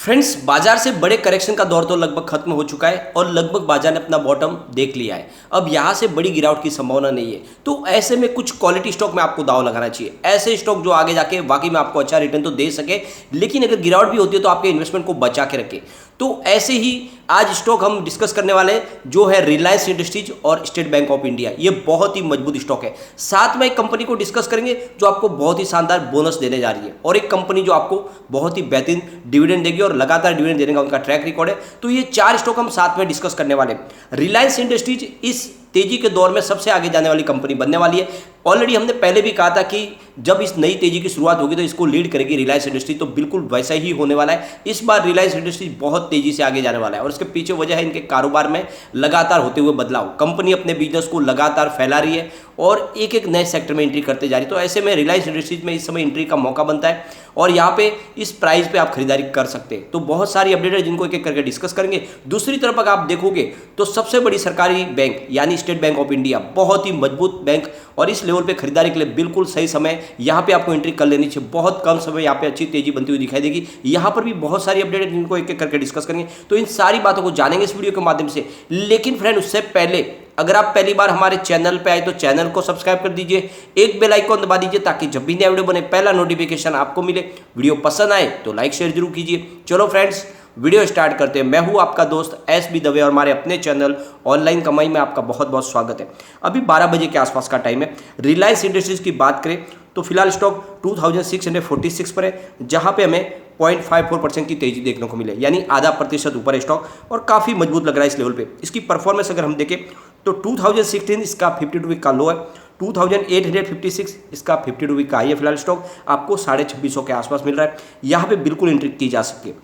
Friends, बाजार से बड़े करेक्शन का दौर तो लगभग खत्म हो चुका है और लगभग बाजार ने अपना बॉटम देख लिया है। अब यहाँ से बड़ी गिरावट की संभावना नहीं है, तो ऐसे में कुछ क्वालिटी स्टॉक में आपको दाव लगाना चाहिए। ऐसे स्टॉक जो आगे जाके वाकई में आपको अच्छा रिटर्न तो दे सके, लेकिन अगर गिरावट भी होती है तो आपके इन्वेस्टमेंट को बचा के रखे। तो ऐसे ही आज स्टॉक हम डिस्कस करने वाले हैं जो है रिलायंस इंडस्ट्रीज और स्टेट बैंक ऑफ इंडिया। ये बहुत ही मजबूत स्टॉक है। साथ में एक कंपनी को डिस्कस करेंगे जो आपको बहुत ही शानदार बोनस देने जा रही है, और एक कंपनी जो आपको बहुत ही बेहतरीन डिविडेंड देगी और लगातार डिविडेंड देने का उनका ट्रैक रिकॉर्ड है। तो ये चार स्टॉक हम साथ में डिस्कस करने वाले हैं। रिलायंस इंडस्ट्रीज इस तेजी के दौर में सबसे आगे जाने वाली कंपनी बनने वाली है। ऑलरेडी हमने पहले भी कहा था कि जब इस नई तेजी की शुरुआत होगी तो इसको लीड करेगी रिलायंस इंडस्ट्रीज, तो बिल्कुल वैसा ही होने वाला है। इस बार रिलायंस इंडस्ट्रीज बहुत तेजी से आगे जाने वाला है और इसके पीछे वजह है इनके कारोबार में लगातार होते हुए बदलाव। कंपनी अपने बिजनेस को लगातार फैला रही है और एक एक नए सेक्टर में एंट्री करते जा रही है। तो ऐसे में रिलायंस इंडस्ट्रीज में इस समय एंट्री का मौका बनता है और यहाँ पे इस प्राइस पे आप खरीदारी कर सकते हैं। तो बहुत सारी अपडेट है जिनको एक एक करके डिस्कस करेंगे। दूसरी तरफ अगर आप देखोगे तो सबसे बड़ी सरकारी बैंक यानी स्टेट बैंक ऑफ इंडिया बहुत ही मजबूत बैंक, और इस लेवल पे खरीदारी के लिए बिल्कुल सही समय यहाँ पे आपको एंट्री कर लेनी चाहिए। बहुत कम समय यहाँ पे अच्छी तेजी बनती हुई दिखाई देगी। यहाँ पर भी बहुत सारी अपडेट है जिनको एक एक करके डिस्कस करेंगे। तो इन सारी बातों को जानेंगे इस वीडियो के माध्यम से। लेकिन फ्रेंड, उससे पहले अगर आप पहली बार हमारे चैनल पे आए तो चैनल को सब्सक्राइब कर दीजिए, एक बेल आइकॉन दबा दीजिए ताकि जब भी नया वीडियो बने पहला नोटिफिकेशन आपको मिले। वीडियो पसंद आए तो लाइक शेयर जरूर कीजिए। चलो फ्रेंड्स, वीडियो स्टार्ट करते हैं। मैं हूं आपका दोस्त SB दवे और हमारे अपने चैनल ऑनलाइन कमाई में आपका बहुत बहुत स्वागत है। अभी 12 बजे के आसपास का टाइम है। रिलायंस इंडस्ट्रीज की बात करें तो फिलहाल स्टॉक 2646 पर है, जहां पे हमें 0.54% की तेजी देखने को मिले, यानी आधा प्रतिशत ऊपर है स्टॉक और काफ़ी मजबूत लग रहा है इस लेवल पे। इसकी परफॉर्मेंस अगर हम देखें तो 2016 इसका 52 वीक का लो है, 2856 इसका 52 वीक का हाई है। फिलहाल स्टॉक आपको 2650 के आसपास मिल रहा है। यहाँ पे बिल्कुल एंट्री की जा सकती है।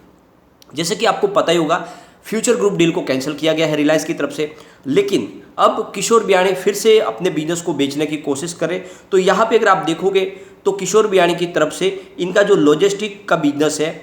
जैसे कि आपको पता ही होगा, फ्यूचर ग्रुप डील को कैंसिल किया गया है रिलायंस की तरफ से, लेकिन अब किशोर बियाणी फिर से अपने बिजनेस को बेचने की कोशिश करें। तो यहाँ पे अगर आप देखोगे तो किशोर बियाणी की तरफ से इनका जो लॉजिस्टिक का बिजनेस है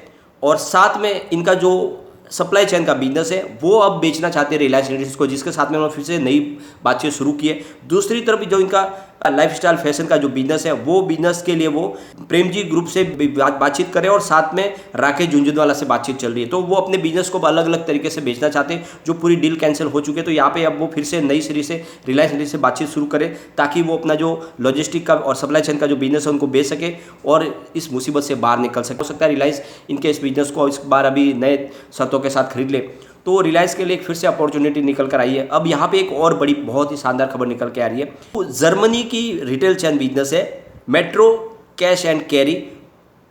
और साथ में इनका जो सप्लाई चेन का बिजनेस है वो अब बेचना चाहते हैं रिलायंस इंडस्ट्रीज को, जिसके साथ में उन्होंने फिर से नई बातचीत शुरू की है। दूसरी तरफ जो इनका लाइफस्टाइल फैशन का जो बिजनेस है वो बिजनेस के लिए वो प्रेमजी ग्रुप से बातचीत करें और साथ में राकेश झुंझुनवाला से बातचीत चल रही है। तो वो अपने बिजनेस को अलग अलग तरीके से बेचना चाहते हैं। जो पूरी डील कैंसिल हो चुकी है, तो यहाँ पे अब वो फिर से नई सीरीज से रिलायंस इंडस्ट्रीज से बातचीत शुरू करें ताकि वो अपना जो लॉजिस्टिक का और सप्लाई चेन का जो बिजनेस है उनको बेच सके और इस मुसीबत से बाहर निकल सके। हो सकता है रिलायंस इनके इस बिजनेस को इस बार अभी नए शर्तों के साथ खरीद ले, तो रिलायंस के लिए फिर से अपॉर्चुनिटी निकल कर आई है। अब यहाँ पे एक और बड़ी बहुत ही शानदार खबर निकल के आ रही है। तो जर्मनी की रिटेल चेन बिजनेस है मेट्रो कैश एंड कैरी,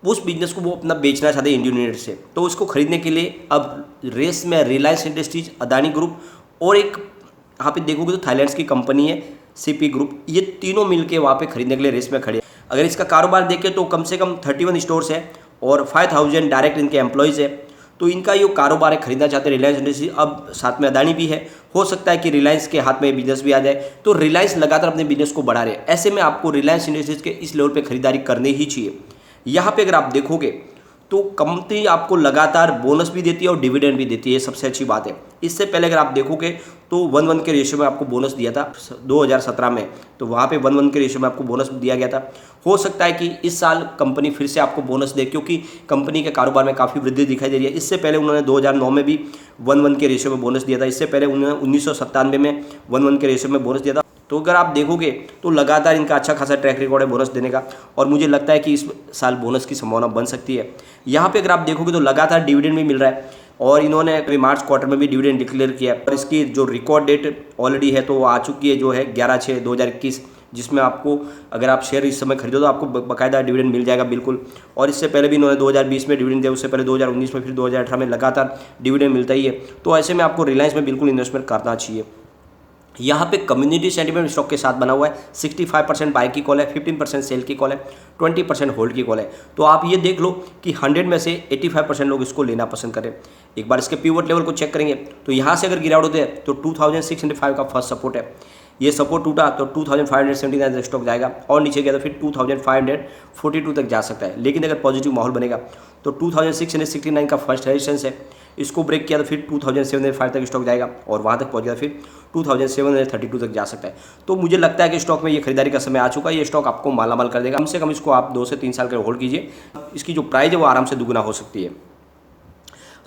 उस बिजनेस को वो अपना बेचना चाहते हैं इंडियन यूनिट से। तो उसको खरीदने के लिए अब रेस में रिलायंस इंडस्ट्रीज, अदानी ग्रुप और एक यहाँ पे देखोगे तो थाईलैंड की कंपनी है CP ग्रुप, ये तीनों मिलकर वहाँ पे खरीदने के लिए रेस में खड़े हैं। अगर इसका कारोबार देखें तो कम से कम 31 स्टोर्स है और 5000 डायरेक्ट इनके एम्प्लॉयज़ है। तो इनका ये कारोबार है, खरीदना चाहते हैं रिलायंस इंडस्ट्रीज। अब साथ में अदानी भी है, हो सकता है कि रिलायंस के हाथ में बिजनेस भी आ जाए। तो रिलायंस लगातार अपने बिजनेस को बढ़ा रहे हैं। ऐसे में आपको रिलायंस इंडस्ट्रीज के इस लेवल पे खरीदारी करनी ही चाहिए। यहाँ पे अगर आप देखोगे तो कंपनी आपको लगातार बोनस भी देती है और डिविडेंड भी देती है, ये सबसे अच्छी बात है। इससे पहले अगर आप देखोगे तो 1:1 के रेशियो में आपको बोनस दिया था 2017 में, तो वहाँ पे 1:1 के रेशियो में आपको बोनस दिया गया था। हो सकता है कि इस साल कंपनी फिर से आपको बोनस दे, क्योंकि कंपनी के कारोबार में काफ़ी वृद्धि दिखाई दे रही है। इससे पहले उन्होंने 2009 में भी 1:1 के रेशियो में बोनस दिया था। इससे पहले उन्होंने 1997 में 1:1 के रेशियो में बोनस दिया था। तो अगर आप देखोगे तो लगातार इनका अच्छा खासा ट्रैक रिकॉर्ड है बोनस देने का, और मुझे लगता है कि इस साल बोनस की संभावना बन सकती है। यहाँ पे अगर आप देखोगे तो लगातार डिविडेंड भी मिल रहा है और इन्होंने अभी मार्च क्वार्टर में भी डिविडेंड डिक्लेयर किया है। और इसकी जो रिकॉर्ड डेट ऑलरेडी है तो वो आ चुकी है, जो है 11/6/2021, जिसमें आपको अगर आप शेयर इस समय खरीदो तो आपको बाकायदा डिविडेंड मिल जाएगा बिल्कुल। और इससे पहले भी इन्होंने 2020 में डिविडेंड दिया, उससे पहले 2019 में, फिर 2018 में लगातार डिविडेंड मिलता ही है। तो ऐसे में आपको रिलायंस में बिल्कुल इन्वेस्टमेंट करना चाहिए। यहाँ पे कम्युनिटी सेंटीमेंट स्टॉक के साथ बना हुआ है। 65% बाय की कॉल है, 15% सेल की कॉल है, 20% होल्ड की कॉल है। तो आप ये देख लो कि 100 में से 85% लोग इसको लेना पसंद करें। एक बार इसके पिवट लेवल को चेक करेंगे तो यहाँ से अगर गिरावट होती है तो 2605 का फर्स्ट सपोर्ट है। ये सपोर्ट टूटा तो 2579 तक स्टॉक जाएगा और नीचे गया तो फिर 2542 तक जा सकता है। लेकिन अगर पॉजिटिव माहौल बनेगा तो 2669 का फर्स्ट रेजिस्टेंस है, इसको ब्रेक किया तो फिर 2705 तक स्टॉक जाएगा और वहाँ तक पहुँच गया फिर 2732 तक जा सकता है। तो मुझे लगता है कि स्टॉक में ये खरीदारी का समय आ चुका है। ये स्टॉक आपको मालामाल कर देगा। कम से कम इसको आप 2 से 3 साल के होल्ड कीजिए, इसकी जो प्राइस है वो आराम से दुगुना हो सकती है।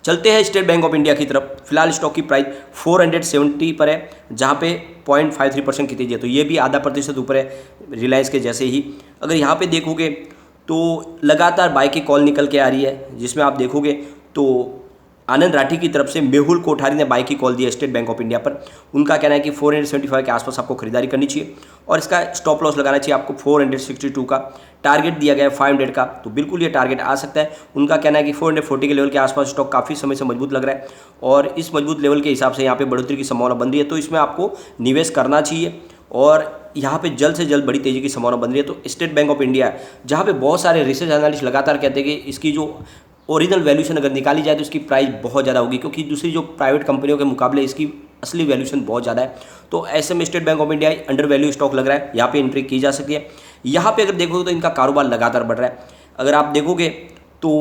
चलते हैं स्टेट बैंक ऑफ इंडिया की तरफ। फिलहाल स्टॉक की प्राइस 470 पर है, जहाँ पे 0.53% की तेजी है, तो ये भी आधा प्रतिशत ऊपर है रिलायंस के जैसे ही। अगर यहाँ पे देखोगे तो लगातार बाय की कॉल निकल के आ रही है, जिसमें आप देखोगे तो आनंद राठी की तरफ से मेहुल कोठारी ने बाय की कॉल दी है स्टेट बैंक ऑफ इंडिया पर। उनका कहना है कि 475 के आसपास आपको खरीदारी करनी चाहिए और इसका स्टॉप लॉस लगाना चाहिए आपको 462 का। टारगेट दिया गया है 500 का, तो बिल्कुल ये टारगेट आ सकता है। उनका कहना है कि 440 के लेवल के आसपास स्टॉक काफ़ी समय से मजबूत लग रहा है और इस मजबूत लेवल के हिसाब से यहाँ पे बढ़ोतरी की संभावना बन रही है, तो इसमें आपको निवेश करना चाहिए और यहाँ पे जल्द से जल्द बड़ी तेजी की संभावना बन रही है। तो स्टेट बैंक ऑफ इंडिया, जहाँ पे बहुत सारे रिसर्च एनालिस्ट लगातार कहते हैं कि इसकी जो ओरिजिनल वैल्यूशन अगर निकाली जाए तो इसकी प्राइस बहुत ज़्यादा होगी, क्योंकि दूसरी जो प्राइवेट कंपनियों के मुकाबले इसकी असली वैल्यूशन बहुत ज़्यादा है। तो ऐसे में state bank of India under value stock लग रहा है, यहाँ पे एंट्री की जा सकती है। यहाँ पे अगर देखोगे तो इनका कारोबार लगातार बढ़ रहा है। अगर आप देखोगे तो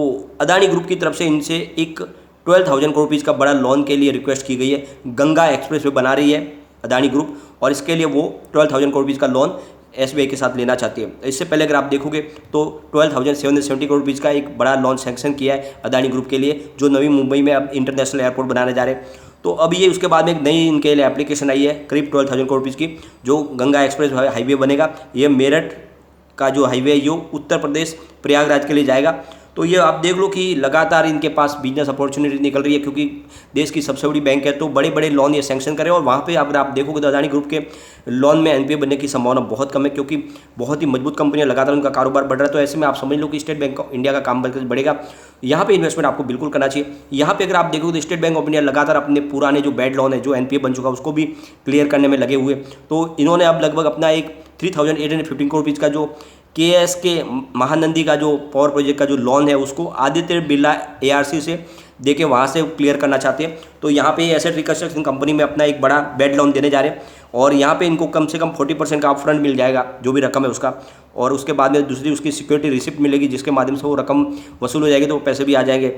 अदानी ग्रुप की तरफ से इनसे एक 12,000 करोड़ रुपीज़ का बड़ा लोन के लिए रिक्वेस्ट की गई है। गंगा एक्सप्रेस वे बना रही है अदानी ग्रुप और इसके लिए वो 12,000 करोड़ रुपीज़ का लोन एसबीआई के साथ लेना चाहती है। इससे पहले अगर आप देखोगे तो 12,770 करोड़ रुपीज़ का एक बड़ा लोन सैंक्शन किया है अदानी ग्रुप के लिए, जो नवी मुंबई में अब इंटरनेशनल एयरपोर्ट बनाने जा रहे हैं। तो अब ये उसके बाद में एक नई इनके लिए एप्लीकेशन आई है करीब 12,000 करोड़ रुपीज़ की, जो गंगा एक्सप्रेस हाईवे बनेगा। ये मेरठ का जो हाईवे है ये उत्तर प्रदेश प्रयागराज के लिए जाएगा। तो ये आप देख लो कि लगातार इनके पास बिजनेस अपॉर्चुनिटी निकल रही है, क्योंकि देश की सबसे बड़ी बैंक है, तो बड़े बड़े लोन ये सैंक्शन करें। और वहाँ पे अगर आप देखोगे तो अदानी ग्रुप के लोन में एनपीए बनने की संभावना बहुत कम है, क्योंकि बहुत ही मजबूत कंपनियां लगातार उनका कारोबार बढ़ रहा है। तो ऐसे में आप समझ लो कि स्टेट बैंक ऑफ इंडिया का काम बढ़ेगा। यहाँ पे इन्वेस्टमेंट आपको बिल्कुल करना चाहिए। यहाँ पे अगर आप देखोगे तो स्टेट बैंक ऑफ इंडिया लगातार अपने पुराने जो बैड लोन है, जो एनपीए बन चुका है, उसको भी क्लियर करने में लगे हुए। तो इन्होंने अब लगभग अपना एक 3,815 करोड़ रुपीज़ का जो के महानंदी का जो पावर प्रोजेक्ट का जो लोन है, उसको आदित्य बिरला एआरसी से देके वहाँ से क्लियर करना चाहते हैं। तो यहाँ पे एसेट रिकंस्ट्रक्शन कंपनी में अपना एक बड़ा बेड लोन देने जा रहे हैं और यहाँ पे इनको कम से कम 40% का अपफ्रंट मिल जाएगा, जो भी रकम है उसका, और उसके बाद में दूसरी उसकी सिक्योरिटी रिसिप्ट मिलेगी, जिसके माध्यम से वो रकम वसूल हो जाएगी, तो वो पैसे भी आ जाएंगे।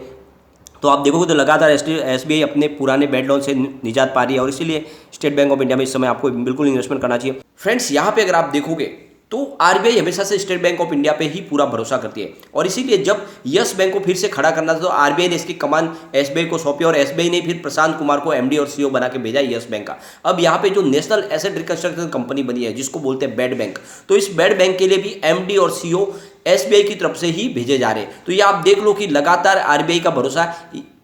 तो आप देखोगे तो लगातार एसबीआई अपने पुराने बैड लोन से निजात पा रही है और इसीलिए स्टेट बैंक ऑफ इंडिया में इस समय आपको बिल्कुल इन्वेस्टमेंट करना चाहिए। फ्रेंड्स, यहाँ पे अगर आप देखोगे तो आरबीआई हमेशा से स्टेट बैंक ऑफ इंडिया पे ही पूरा भरोसा करती है और इसीलिए जब यस बैंक को फिर से खड़ा करना था तो आरबीआई ने इसकी कमान एसबीआई को सौंपी और एसबीआई ने फिर प्रशांत कुमार को एमडी और सीईओ बना के भेजा यस बैंक का। अब यहाँ पे जो नेशनल एसेट रिकंस्ट्रक्शन कंपनी बनी है, जिसको बोलते हैं बेड बैंक, तो इस बेड बैंक के लिए भी एमडी और सीईओ एसबीआई की तरफ से ही भेजे जा रहे हैं। तो ये आप देख लो कि लगातार आरबीआई का भरोसा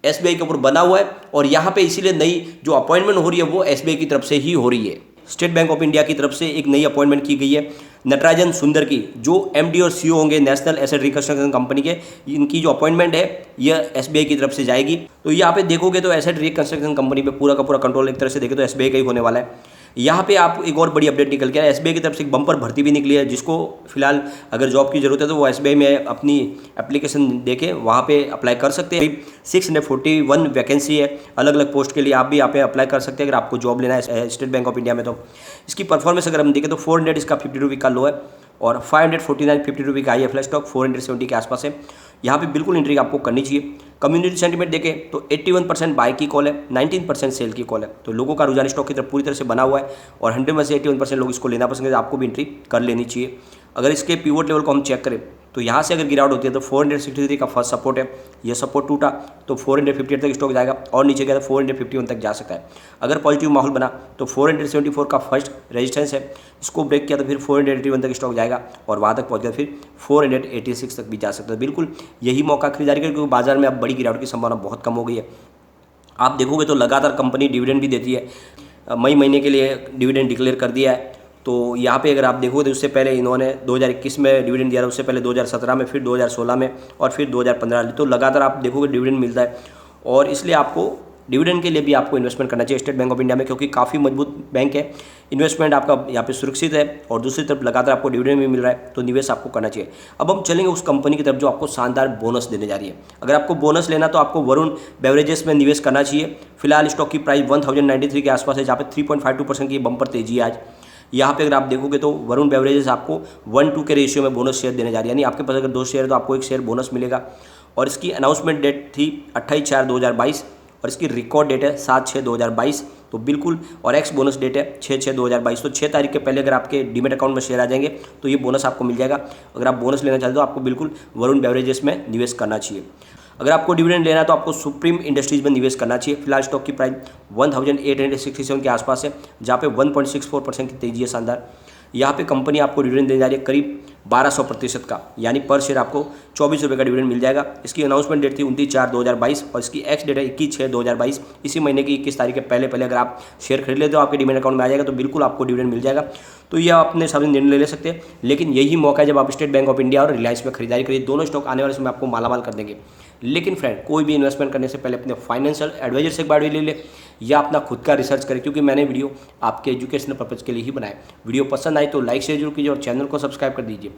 एसबीआई के ऊपर बना हुआ है और यहाँ पे इसीलिए नई जो अपॉइंटमेंट हो रही है वो एसबीआई की तरफ से ही हो रही है। स्टेट बैंक ऑफ इंडिया की तरफ से एक नई अपॉइंटमेंट की गई है नटराजन सुंदर की, जो एमडी और सीईओ होंगे नेशनल एसेट रिकंस्ट्रक्शन कंपनी के। इनकी जो अपॉइंटमेंट है यह एसबीआई की तरफ से जाएगी। तो यहाँ पे देखोगे तो एसेट रिकंस्ट्रक्शन कंपनी पे पूरा का पूरा कंट्रोल एक तरह से देखे तो एसबीआई का ही होने वाला है। यहाँ पे आप एक और बड़ी अपडेट निकल के आया, एसबीआई की तरफ से एक बम्पर भर्ती भी निकली है, जिसको फिलहाल अगर जॉब की जरूरत है तो वो एसबीआई में अपनी एप्लीकेशन देके वहाँ पे अप्लाई कर सकते हैं। 641 वैकेंसी है अलग अलग पोस्ट के लिए, आप भी यहाँ पे अप्लाई कर सकते हैं अगर आपको जॉब लेना है स्टेट बैंक ऑफ इंडिया में। तो इसकी परफॉर्मेंस अगर हम देखें तो 400 इसका 50 रुपये का लो है और 549 50 रुपये का आई है। स्टॉक 470 के आसपास है। यहाँ पे बिल्कुल एंट्री आपको करनी चाहिए। कम्युनिटी सेंटीमेंट देखें तो 81% बाय की कॉल है, 19% सेल की कॉल है। तो लोगों का रुझान स्टॉक की तरफ पूरी तरह से बना हुआ है और 100 में से 81% लोग इसको लेना पसंद करते हैं। आपको भी एंट्री कर लेनी चाहिए। अगर इसके पिवट लेवल को हम चेक करें तो यहाँ से अगर गिरावट होती है तो 463 का फर्स्ट सपोर्ट है, यह सपोर्ट टूटा तो 458 तक स्टॉक जाएगा और नीचे गया तो 451 तक जा सकता है। अगर पॉजिटिव माहौल बना तो 474 का फर्स्ट रेजिस्टेंस है, इसको ब्रेक किया तो फिर 481 तक स्टॉक जाएगा और वहाँ तक पहुँच गया फिर 486 तक भी जा सकता है। बिल्कुल यही मौका खरीदारी करें, क्योंकि बाजार में अब बड़ी गिरावट की संभावना बहुत कम हो गई है। आप देखोगे तो लगातार कंपनी डिविडेंड भी देती है, मई महीने के लिए डिविडेंड डिक्लेयर कर दिया है। तो यहाँ पे अगर आप देखोगे तो उससे पहले इन्होंने 2021 में डिविडेंड दिया था, उससे पहले 2017 में, फिर 2016 में और फिर 2015 में। तो लगातार आप देखोगे डिविडेंड मिलता है और इसलिए आपको डिविडेंड के लिए भी आपको इन्वेस्टमेंट करना चाहिए स्टेट बैंक ऑफ इंडिया में, क्योंकि काफ़ी मजबूत बैंक है। इन्वेस्टमेंट आपका यहाँ पे सुरक्षित है और दूसरी तरफ लगातार आपको डिविडेंड भी मिल रहा है, तो निवेश आपको करना चाहिए। अब हम चलेंगे उस कंपनी की तरफ जो आपको शानदार बोनस देने जा रही है। अगर आपको बोनस लेना तो आपको वरुण बेवरेजेस में निवेश करना चाहिए। फिलहाल स्टॉक की प्राइस 1093 के आसपास है, जहाँ पे 3.52% की बम्पर तेजी है आज। यहाँ पे अगर आप देखोगे तो वरुण बेवरेजेस आपको 1:2 के रेशियो में बोनस शेयर देने जा रही है, यानी आपके पास अगर 2 शेयर है तो आपको 1 शेयर बोनस मिलेगा। और इसकी अनाउंसमेंट डेट थी 28/4/2022 और इसकी रिकॉर्ड डेट है 7/6/2022। तो बिल्कुल, और एक्स बोनस डेट है 6/6/2022। तो 6 तारीख के पहले अगर आपके डीमेट अकाउंट में शेयर आ जाएंगे तो ये बोनस आपको मिल जाएगा। अगर आप बोनस लेना चाहते हो तो आपको बिल्कुल वरुण बेवरेजेस में निवेश करना चाहिए। अगर आपको डिविडेंड लेना है तो आपको सुप्रीम इंडस्ट्रीज में निवेश करना चाहिए। फिलहाल स्टॉक की प्राइस 1867 के आसपास है, जहाँ पे 1.64% की तेजी है शानदार। यहाँ पे कंपनी आपको डिविडेंड देने जा रही है करीब 1200% का, यानी पर शेयर आपको 24 रुपये का डिविडेंड मिल जाएगा। इसकी अनाउंसमेंट डेट थी 29/4/2022 और इसकी एक्स डेट है 21/6/2022। इसी महीने की 21 तारीख के पहले अगर आप शेयर खरीद लेते हो आपके डीमैट अकाउंट में आ जाएगा, तो बिल्कुल आपको डिविडेंड मिल जाएगा। तो ये आप अपने हिसाब से निर्णय ले सकते हैं, लेकिन यही मौका है जब आप स्टेट बैंक ऑफ इंडिया और रिलायंस में खरीदारी करिए। दोनों स्टॉक आने वाले समय आपको मालामाल कर देंगे। लेकिन फ्रेंड, कोई भी इन्वेस्टमेंट करने से पहले अपने फाइनेंशियल एडवाइजर से एक बार भी ले ले या अपना खुद का रिसर्च करें, क्योंकि मैंने वीडियो आपके एजुकेशनल पर्पज़ के लिए ही बनाया। वीडियो पसंद आई तो लाइक शेयर जरूर कीजिए और चैनल को सब्सक्राइब कर दीजिए।